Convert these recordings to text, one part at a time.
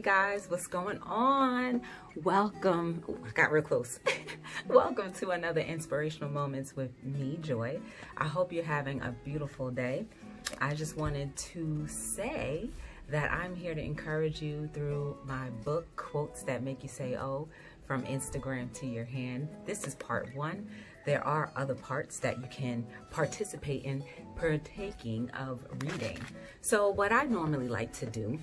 guys, what's going on? Welcome. Ooh, I got real close. Welcome to another Inspirational Moments with me, Joy. I hope you're having a beautiful day. I just wanted to say that I'm here to encourage you through my book, Quotes That Make You Say Oh, From Instagram to Your Hand. This is part 1. There are other parts that you can participate in partaking of reading. So what I normally like to do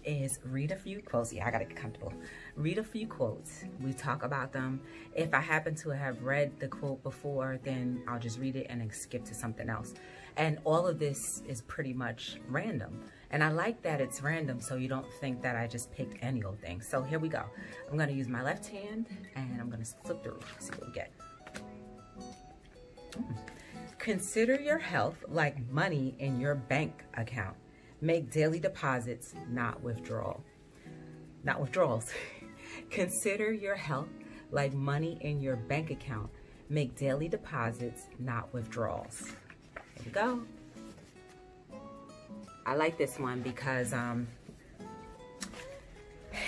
is read a few quotes. Yeah, I gotta get comfortable. Read a few quotes. We talk about them. If I happen to have read the quote before, then I'll just read it and then skip to something else. And all of this is pretty much random. And I like that it's random so you don't think that I just picked any old thing. So here we go. I'm gonna use my left hand and I'm gonna flip through, see what we get. Consider your health like money in your bank account. Make daily deposits, not withdrawals. Consider your health like money in your bank account. Make daily deposits, not withdrawals. Here we go. I like this one because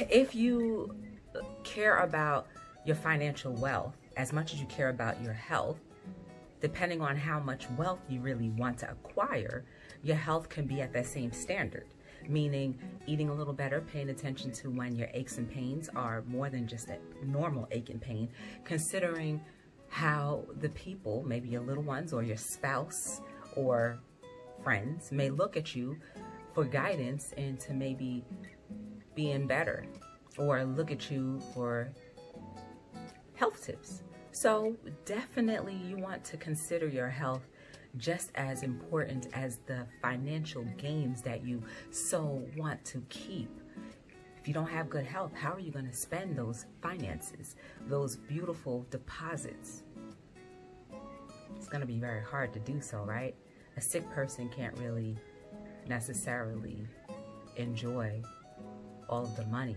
if you care about your financial wealth as much as you care about your health, depending on how much wealth you really want to acquire, your health can be at that same standard. Meaning eating a little better, paying attention to when your aches and pains are more than just a normal ache and pain, considering how the people, maybe your little ones or your spouse or friends, may look at you for guidance into maybe being better, or look at you for health tips. So definitely you want to consider your health just as important as the financial gains that you so want to keep. If you don't have good health, how are you going to spend those finances, those beautiful deposits? It's going to be very hard to do so, right? A sick person can't really necessarily enjoy all of the money,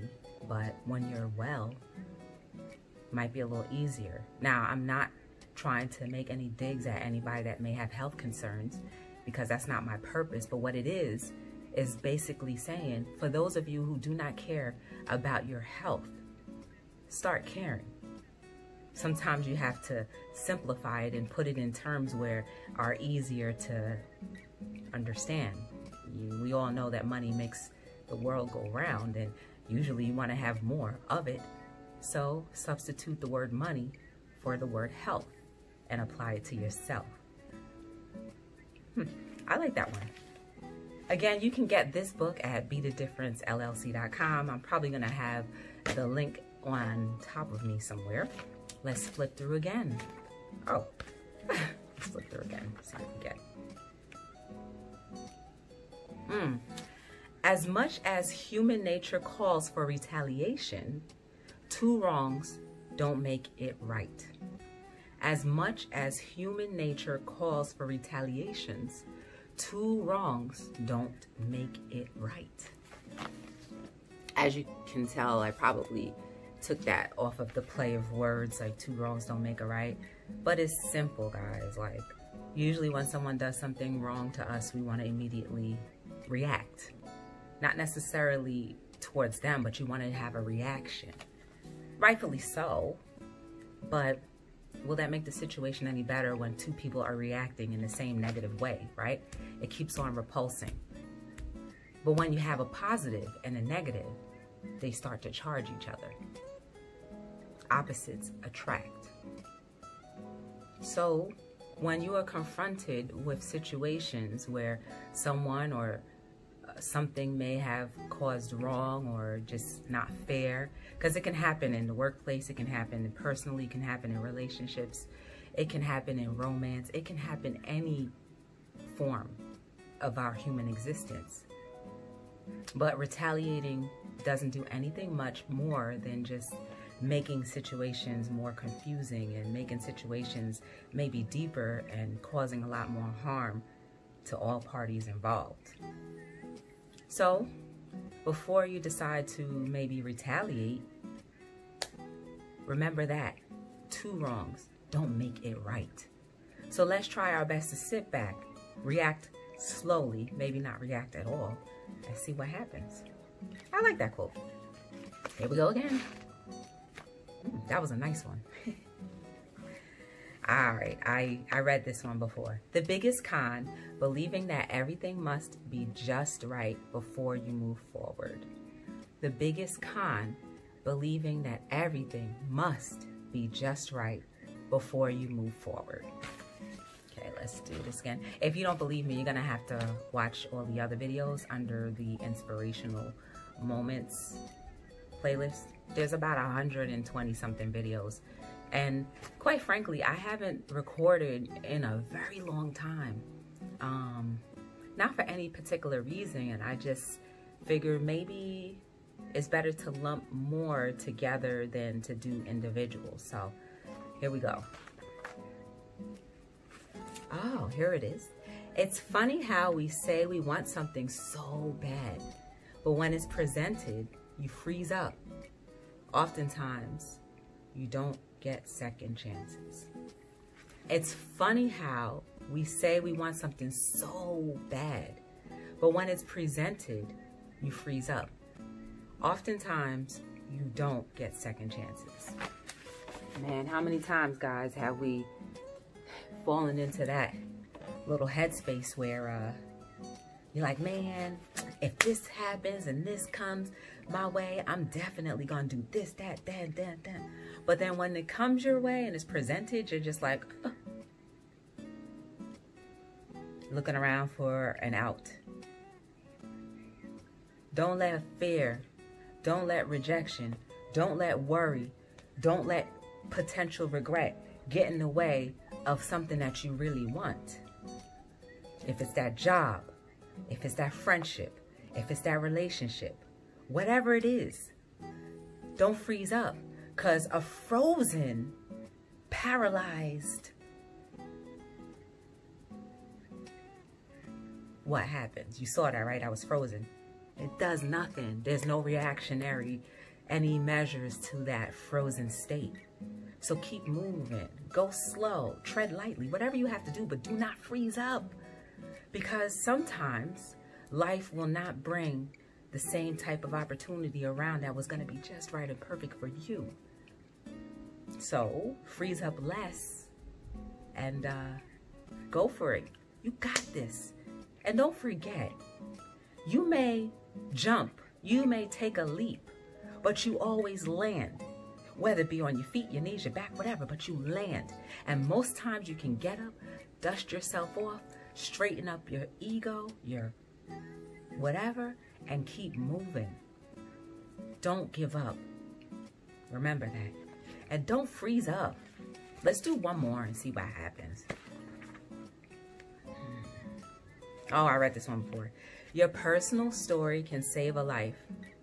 but when you're well, might be a little easier. Now, I'm not trying to make any digs at anybody that may have health concerns, because that's not my purpose. But what it is basically saying, for those of you who do not care about your health, start caring. Sometimes you have to simplify it and put it in terms where are easier to understand. We all know that money makes the world go round, and usually you want to have more of it. So substitute the word money for the word health and apply it to yourself. I like that one. Again, you can get this book at btdllc.com. I'm probably going to have the link on top of me somewhere. Let's flip through again. Oh, let's flip through again. See what we get. As much as human nature calls for retaliation, two wrongs don't make it right. As much as human nature calls for retaliations, two wrongs don't make it right. As you can tell, I probably took that off of the play of words, like two wrongs don't make a right. But it's simple, guys. Like, usually when someone does something wrong to us, we want to immediately react. Not necessarily towards them, but you want to have a reaction. Rightfully so, but will that make the situation any better when two people are reacting in the same negative way, right? It keeps on repulsing. But when you have a positive and a negative, they start to charge each other. Opposites attract. So when you are confronted with situations where someone or something may have caused wrong or just not fair, because it can happen in the workplace, it can happen personally, it can happen in relationships, it can happen in romance, it can happen any form of our human existence. But retaliating doesn't do anything much more than just making situations more confusing and making situations maybe deeper and causing a lot more harm to all parties involved. So, before you decide to maybe retaliate, remember that two wrongs don't make it right. So let's try our best to sit back, react slowly, maybe not react at all, and see what happens. I like that quote. Here we go again. That was a nice one. All right, I read this one before. The biggest con, believing that everything must be just right before you move forward. The biggest con, believing that everything must be just right before you move forward. Okay, let's do this again. If you don't believe me, you're gonna have to watch all the other videos under the inspirational moments playlist. There's about 120 something videos. And quite frankly, I haven't recorded in a very long time. Not for any particular reason. And I just figured maybe it's better to lump more together than to do individuals. So here we go. Oh, here it is. It's funny how we say we want something so bad, but when it's presented, you freeze up. Oftentimes, you don't get second chances. It's funny how we say we want something so bad, but when it's presented, you freeze up. Oftentimes, you don't get second chances. Man, how many times, guys, have we fallen into that little headspace where you're like, man, if this happens and this comes my way, I'm definitely gonna do this, that. But then when it comes your way and it's presented, you're just like, looking around for an out. Don't let fear, don't let rejection, don't let worry, don't let potential regret get in the way of something that you really want. If it's that job, if it's that friendship, if it's that relationship, whatever it is, don't freeze up, because a frozen, paralyzed, what happens? You saw that, right? I was frozen. It does nothing. There's no reactionary, any measures to that frozen state. So keep moving, go slow, tread lightly, whatever you have to do, but do not freeze up. Because sometimes life will not bring the same type of opportunity around that was going to be just right and perfect for you. So freeze up less and go for it. You got this. And don't forget, you may jump, you may take a leap, but you always land. Whether it be on your feet, your knees, your back, whatever, but you land. And most times you can get up, dust yourself off, straighten up your ego, your whatever, and keep moving. Don't give up. Remember that. And don't freeze up. Let's do one more and see what happens. Oh, I read this one before. Your personal story can save a life.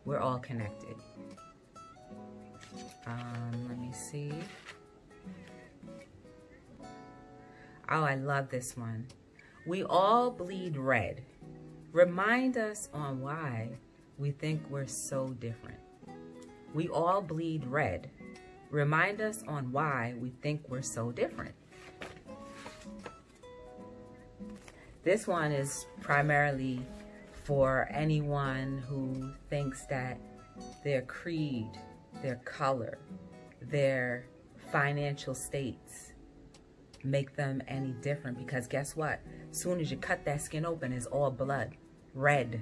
We're all connected. Let me see. Oh, I love this one. We all bleed red. Remind us on why we think we're so different. We all bleed red. Remind us on why we think we're so different. This one is primarily for anyone who thinks that their creed, their color, their financial states make them any different. Because guess what? As soon as you cut that skin open, it's all blood, red.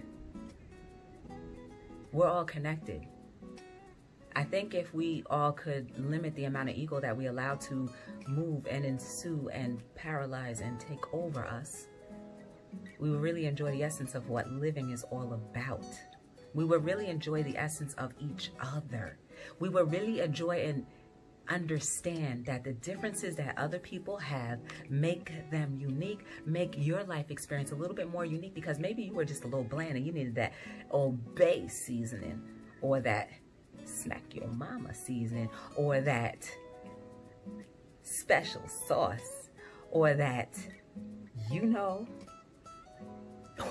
We're all connected. I think if we all could limit the amount of ego that we allow to move and ensue and paralyze and take over us, we will really enjoy the essence of what living is all about. We will really enjoy the essence of each other. We will really enjoy and understand that the differences that other people have make them unique, make your life experience a little bit more unique, because maybe you were just a little bland and you needed that Old Bay seasoning, or that smack your mama seasoning, or that special sauce, or that, you know,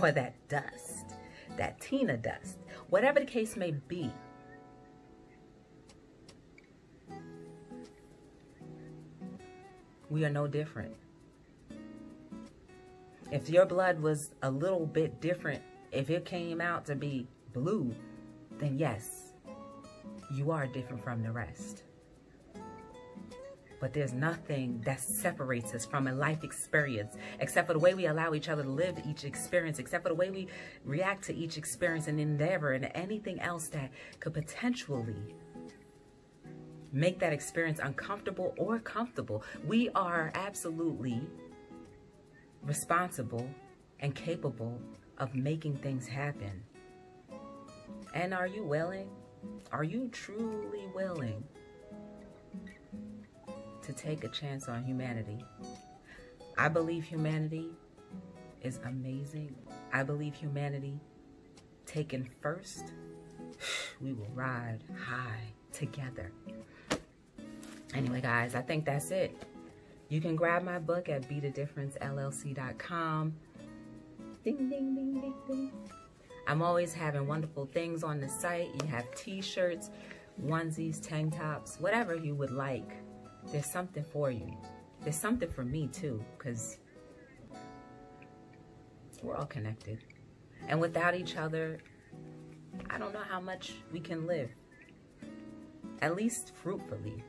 or that dust, that Tina dust, whatever the case may be. We are no different. If your blood was a little bit different, if it came out to be blue, then yes, You are different from the rest. But there's nothing that separates us from a life experience except for the way we allow each other to live each experience, except for the way we react to each experience and endeavor and anything else that could potentially make that experience uncomfortable or comfortable. We are absolutely responsible and capable of making things happen. And are you willing? Are you truly willing to take a chance on humanity? I believe humanity is amazing. I believe humanity taken first, we will ride high together. Anyway, guys, I think that's it. You can grab my book at btdllc.com. Ding, ding, ding, ding, ding. I'm always having wonderful things on the site. You have t-shirts, onesies, tank tops, whatever you would like. There's something for you. There's something for me too, because we're all connected. And without each other, I don't know how much we can live. At least fruitfully.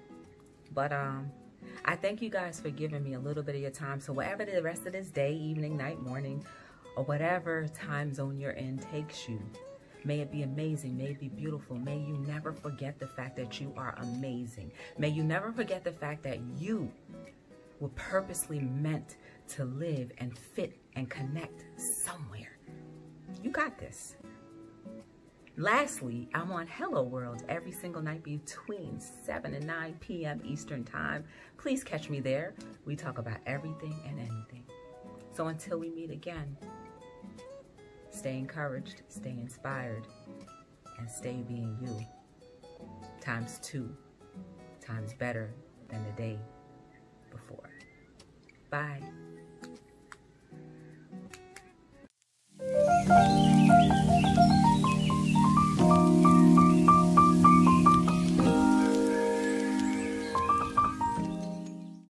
But I thank you guys for giving me a little bit of your time. So whatever the rest of this day, evening, night, morning, or whatever time zone you're in takes you, may it be amazing, may it be beautiful. May you never forget the fact that you are amazing. May you never forget the fact that you were purposely meant to live and fit and connect somewhere. You got this. Lastly, I'm on Hello World every single night between 7 and 9 p.m. Eastern Time. Please catch me there. We talk about everything and anything. So until we meet again, stay encouraged, stay inspired, and stay being you. Times 2, times better than the day before. Bye.